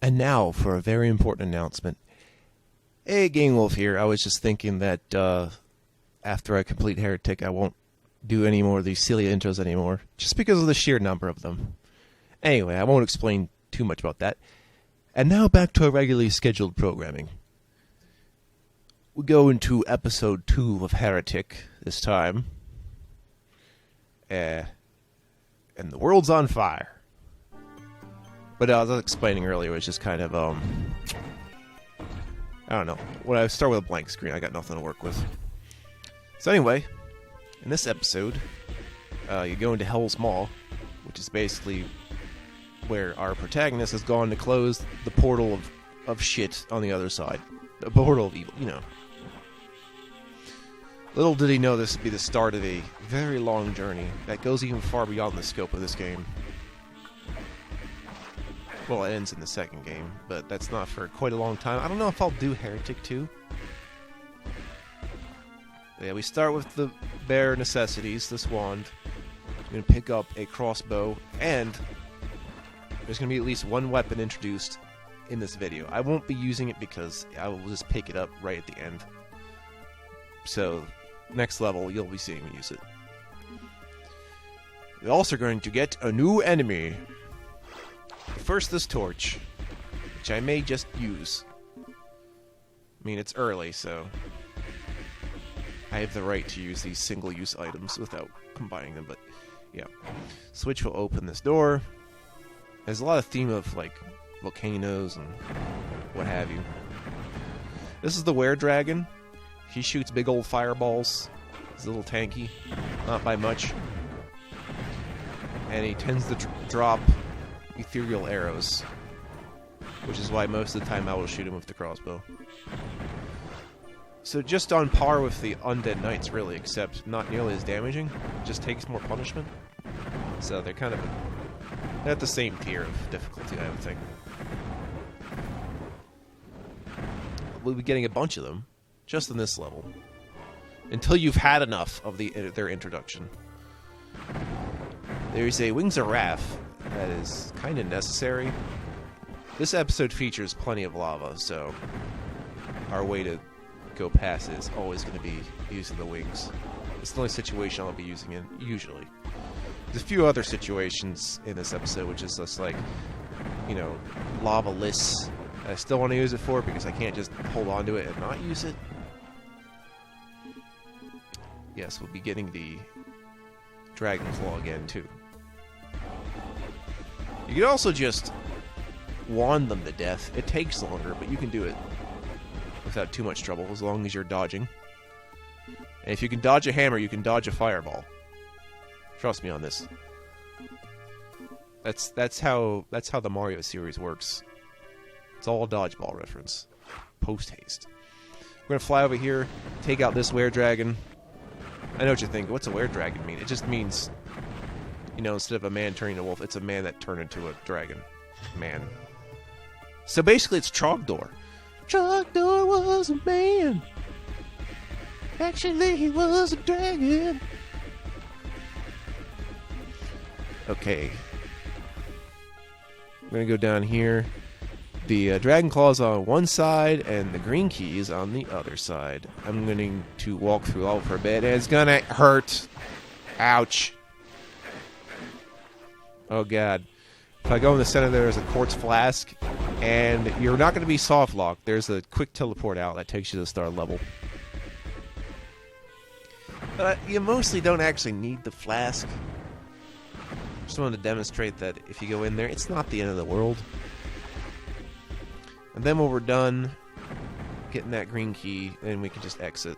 And now for a very important announcement. Hey, Gang Wolf here. I was just thinking that after I complete Heretic, I won't do any more of these silly intros anymore, just because of the sheer number of them. Anyway, I won't explain too much about that. And now back to our regularly scheduled programming. We go into episode 2 of Heretic this time. And the world's on fire. But as I was explaining earlier, it was just kind of, I don't know. When I start with a blank screen, I got nothing to work with. So anyway, in this episode, you go into Hell's Maw, which is basically where our protagonist has gone to close the portal of shit on the other side. The portal of evil, you know. Little did he know this would be the start of a very long journey that goes even far beyond the scope of this game. Well, it ends in the second game, but that's not for quite a long time. I don't know if I'll do Heretic 2. Yeah, we start with the bare necessities, this wand. I'm going to pick up a crossbow, and there's going to be at least one weapon introduced in this video. I won't be using it because I will just pick it up right at the end. So, next level, you'll be seeing me use it. We're also going to get a new enemy. First, this torch, which I may just use. I mean, it's early, so I have the right to use these single-use items without combining them, but yeah. Switch will open this door. There's a lot of theme of, like, volcanoes and what have you. This is the were-dragon. He shoots big old fireballs. He's a little tanky, not by much. And he tends to drop ethereal arrows, which is why most of the time I will shoot him with the crossbow. So just on par with the undead knights, really, except not nearly as damaging. Just takes more punishment. So they're kind of they're at the same tier of difficulty, I would think. We'll be getting a bunch of them just in this level, until you've had enough of their introduction. There's a Wings of Wrath that is kind of necessary. This episode features plenty of lava, so our way to go past it is always going to be using the wings. It's the only situation I'll be using it, usually. There's a few other situations in this episode, which is just like, you know, lava-less. I still want to use it for because I can't just hold on to it and not use it. Yes, we'll be getting the Dragon Claw again, too. You can also just wand them to death. It takes longer, but you can do it without too much trouble, as long as you're dodging. And if you can dodge a hammer, you can dodge a fireball. Trust me on this. That's how the Mario series works. It's all a dodgeball reference. Post-haste. We're gonna fly over here, take out this were-dragon. I know what you think. What's a were-dragon mean? It just means, you know, instead of a man turning into a wolf, it's a man that turned into a dragon. Man. So basically, it's Trogdor. Trogdor was a man. Actually, he was a dragon. Okay. I'm gonna go down here. The Dragon Claw's on one side, and the green key is on the other side. I'm going to walk through all for a bit, and it's gonna hurt. Ouch. Oh, God. If I go in the center, there's a quartz flask, and you're not going to be soft-locked. There's a quick teleport out that takes you to the start level. But you mostly don't actually need the flask. Just wanted to demonstrate that if you go in there, it's not the end of the world. And then when we're done getting that green key, then we can just exit.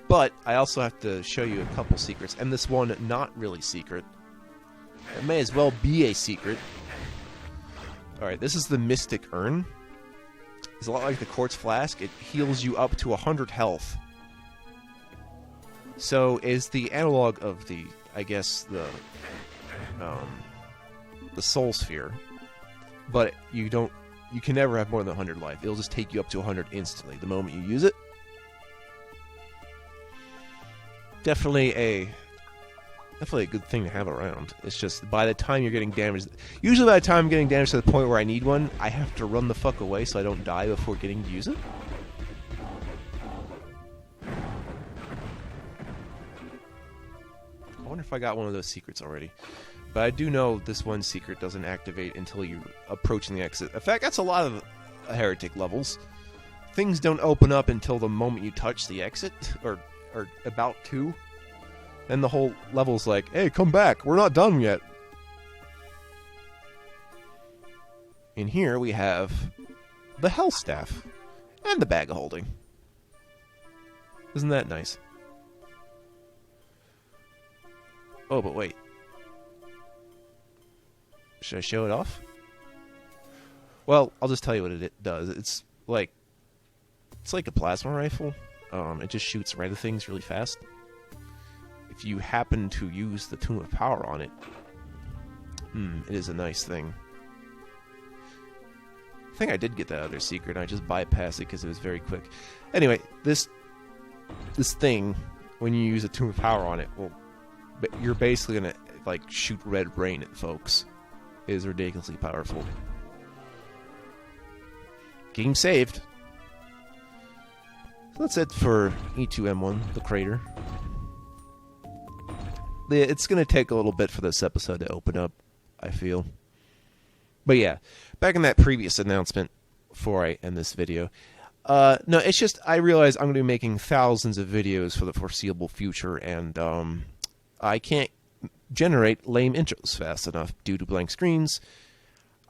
But I also have to show you a couple secrets, and this one not really secret. It may as well be a secret. Alright, this is the Mystic Urn. It's a lot like the Quartz Flask. It heals you up to 100 health. So is the analog of the, I guess, the Soul Sphere. But you can never have more than 100 life. It'll just take you up to 100 instantly the moment you use it. Definitely a definitely a good thing to have around. It's just by the time you're getting damaged, usually by the time I'm getting damaged to the point where I need one, I have to run the fuck away so I don't die before getting to use it. I wonder if I got one of those secrets already. But I do know this one secret doesn't activate until you're approaching the exit. In fact, that's a lot of Heretic levels. Things don't open up until the moment you touch the exit, or about to. Then the whole level's like, hey, come back, we're not done yet. In here we have the Hell Staff and the Bag of Holding. Isn't that nice? Oh, but wait. Should I show it off? Well, I'll just tell you what it does. It's like a plasma rifle. It just shoots right at things really fast. If you happen to use the Tomb of Power on it, it is a nice thing. I think I did get that other secret, and I just bypassed it because it was very quick. Anyway, this thing, when you use a Tomb of Power on it, well, you're basically gonna like shoot red rain at folks. It is ridiculously powerful. Game saved. So that's it for E2M1, the crater. It's going to take a little bit for this episode to open up, I feel. But yeah, back in that previous announcement before I end this video. No, it's just I realize I'm going to be making thousands of videos for the foreseeable future, and I can't generate lame intros fast enough due to blank screens.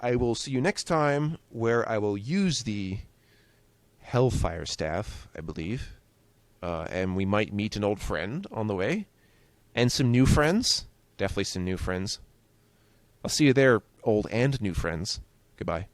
I will see you next time, where I will use the Hellfire Staff, I believe, and we might meet an old friend on the way, and some new friends. Definitely some new friends. I'll see you there, old and new friends. Goodbye.